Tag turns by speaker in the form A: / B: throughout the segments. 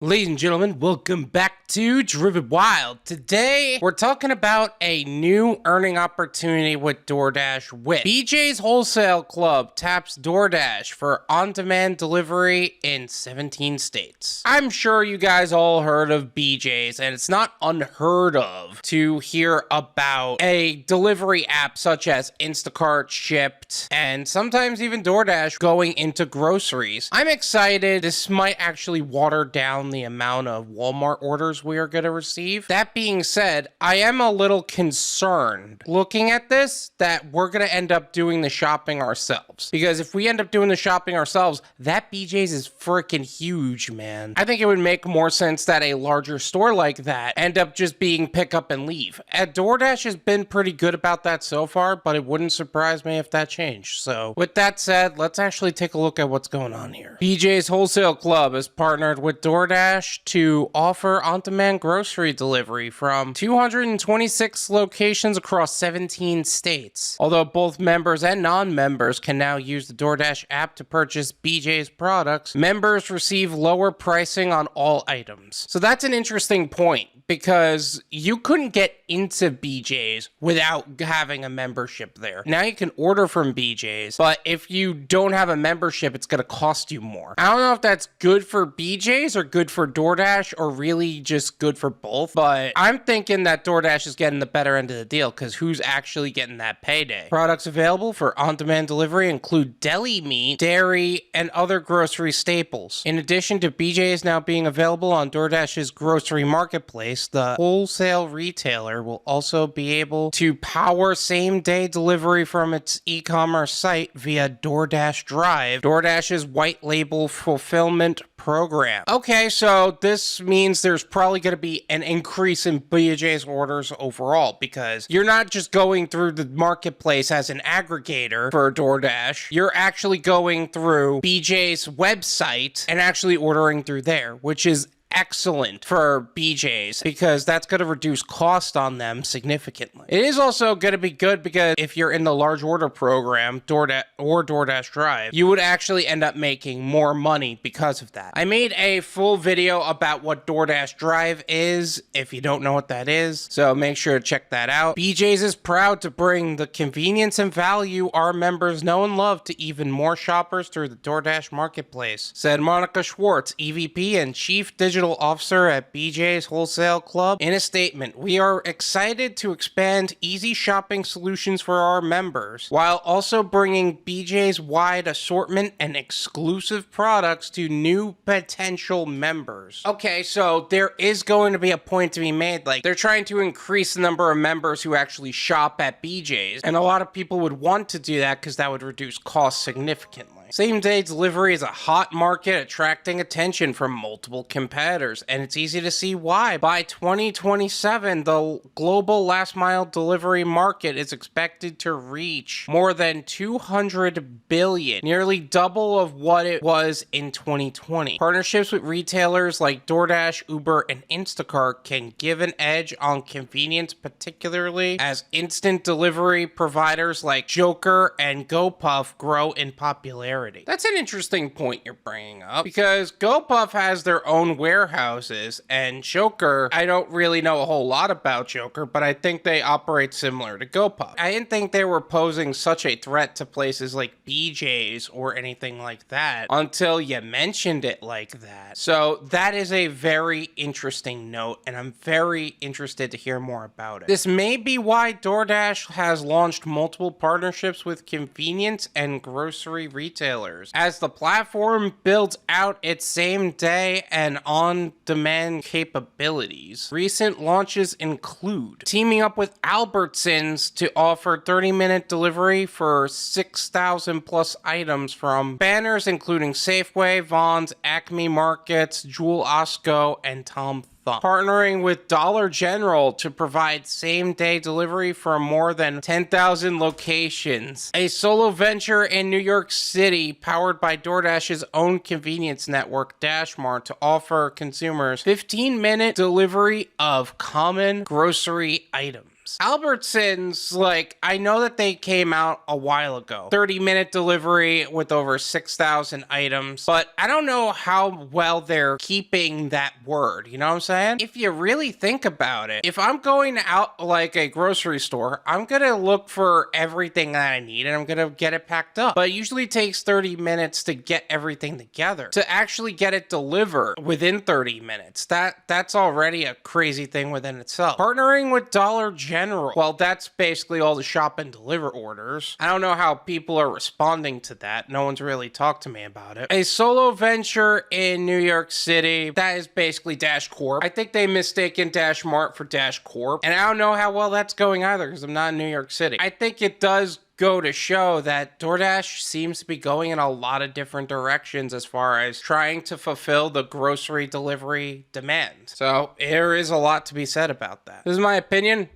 A: Ladies and gentlemen, welcome back to Driven Wild. Today, we're talking about a new earning opportunity with Doordash with BJ's Wholesale Club taps Doordash for on-demand delivery in 17 states. I'm sure you guys all heard of BJ's, and it's not unheard of to hear about a delivery app such as Instacart, Shipt, and sometimes even Doordash going into groceries. I'm excited. This might actually water down the amount of Walmart orders we are going to receive. That being said, I am a little concerned looking at this that we're going to end up doing the shopping ourselves. Because if we end up doing the shopping ourselves, that BJ's is freaking huge, man. I think it would make more sense that a larger store like that end up just being pick up and leave. Doordash has been pretty good about that so far, but it wouldn't surprise me if that changed. So with that said, let's actually take a look at what's going on here. BJ's Wholesale Club has partnered with Doordash to offer on-demand grocery delivery from 226 locations across 17 states. Although both members and non-members can now use the DoorDash app to purchase BJ's products, members receive lower pricing on all items. So that's an interesting point, because you couldn't get into BJ's without having a membership there. Now you can order from BJ's, but if you don't have a membership, it's going to cost you more. I don't know if that's good for BJ's or good for DoorDash or really just good for both, but I'm thinking that DoorDash is getting the better end of the deal because who's actually getting that payday? Products available for on-demand delivery include deli meat, dairy, and other grocery staples. In addition to BJ's now being available on DoorDash's grocery marketplace, the wholesale retailer will also be able to power same-day delivery from its e-commerce site via DoorDash Drive, DoorDash's white label fulfillment program. Okay, so this means there's probably going to be an increase in BJ's orders overall, because you're not just going through the marketplace as an aggregator for DoorDash, you're actually going through BJ's website and actually ordering through there, which is excellent for BJ's because that's going to reduce cost on them significantly. It is also going to be good because if you're in the large order program, DoorDash or DoorDash Drive, you would actually end up making more money because of that. I made a full video about what DoorDash Drive is, if you don't know what that is, so make sure to check that out. BJ's is proud to bring the convenience and value our members know and love to even more shoppers through the DoorDash marketplace, said Monica Schwartz, EVP and Chief Digital Officer at BJ's Wholesale Club. In a statement, we are excited to expand easy shopping solutions for our members while also bringing BJ's wide assortment and exclusive products to new potential members. Okay, so there is going to be a point to be made, like they're trying to increase the number of members who actually shop at BJ's, and a lot of people would want to do that because that would reduce costs significantly. Same-day delivery is a hot market attracting attention from multiple competitors, and it's easy to see why. By 2027, the global last-mile delivery market is expected to reach more than $200 billion, nearly double of what it was in 2020. Partnerships with retailers like DoorDash, Uber, and Instacart can give an edge on convenience, particularly as instant delivery providers like Joker and GoPuff grow in popularity. That's an interesting point you're bringing up, because GoPuff has their own warehouses, and Joker, I don't really know a whole lot about Joker, but I think they operate similar to GoPuff. I didn't think they were posing such a threat to places like BJ's or anything like that until you mentioned it like that. So that is a very interesting note, and I'm very interested to hear more about it. This may be why DoorDash has launched multiple partnerships with convenience and grocery retailers. As the platform builds out its same-day and on-demand capabilities. Recent launches include teaming up with Albertsons to offer 30-minute delivery for 6,000 plus items from banners including Safeway, Vons, Acme Markets, Jewel Osco, and Tom partnering with Dollar General to provide same-day delivery for more than 10,000 locations. A solo venture in New York City powered by DoorDash's own convenience network, DashMart, to offer consumers 15-minute delivery of common grocery items. items. Albertsons, like, I know that they came out a while ago. 30-minute delivery with over 6,000 items, but I don't know how well they're keeping that word, you know what I'm saying? If you really think about it, if I'm going out like a grocery store, I'm gonna look for everything that I need and I'm gonna get it packed up. But it usually takes 30 minutes to get everything together. To actually get it delivered within 30 minutes, that's already a crazy thing within itself. Partnering with Dollar General, well, that's basically all the shop and deliver orders. I don't know how people are responding to that. No one's really talked to me about it. A solo venture in New York City, that is basically Dash Corp. I think they mistaken Dash Mart for Dash Corp, and I don't know how well that's going either because I'm not in New York City. I think it does go to show that DoorDash seems to be going in a lot of different directions as far as trying to fulfill the grocery delivery demand. So there is a lot to be said about that. This is my opinion.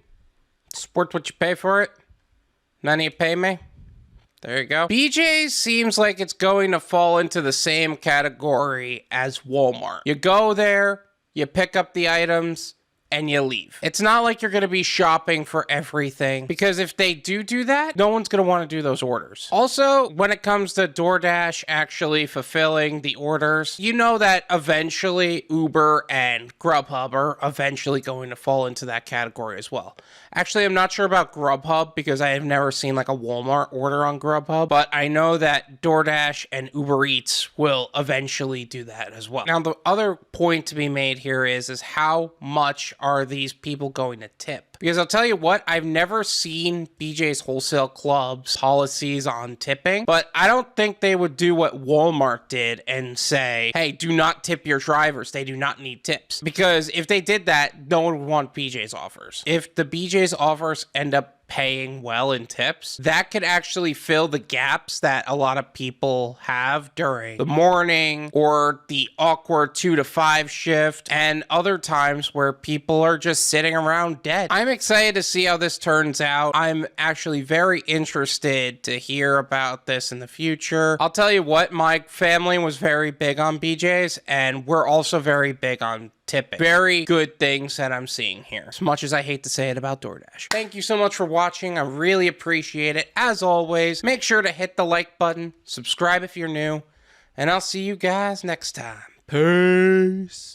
A: Support what you pay for it. None of you pay me. There you go. BJ's seems like it's going to fall into the same category as Walmart. You go there, you pick up the items, and you leave. It's not like you're going to be shopping for everything, because if they do that, no one's going to want to do those orders. Also, when it comes to DoorDash actually fulfilling the orders, you know that eventually Uber and Grubhub are eventually going to fall into that category as well. Actually, I'm not sure about Grubhub because I have never seen like a Walmart order on Grubhub, but I know that DoorDash and Uber Eats will eventually do that as well. Now, the other point to be made here is how much are these people going to tip? Because I'll tell you what, I've never seen BJ's Wholesale Club's policies on tipping, but I don't think they would do what Walmart did and say, hey, do not tip your drivers. They do not need tips. Because if they did that, no one would want BJ's offers. If the BJ's offers end up paying well in tips, that could actually fill the gaps that a lot of people have during the morning or the awkward 2 to 5 shift and other times where people are just sitting around dead. I'm excited to see how this turns out. I'm actually very interested to hear about this in the future. I'll tell you what, my family was very big on BJ's and we're also very big on tipping. Very good things that I'm seeing here, as much as I hate to say it about DoorDash. Thank you so much for watching. I really appreciate it. As always, make sure to hit the like button, subscribe if you're new, and I'll see you guys next time. Peace.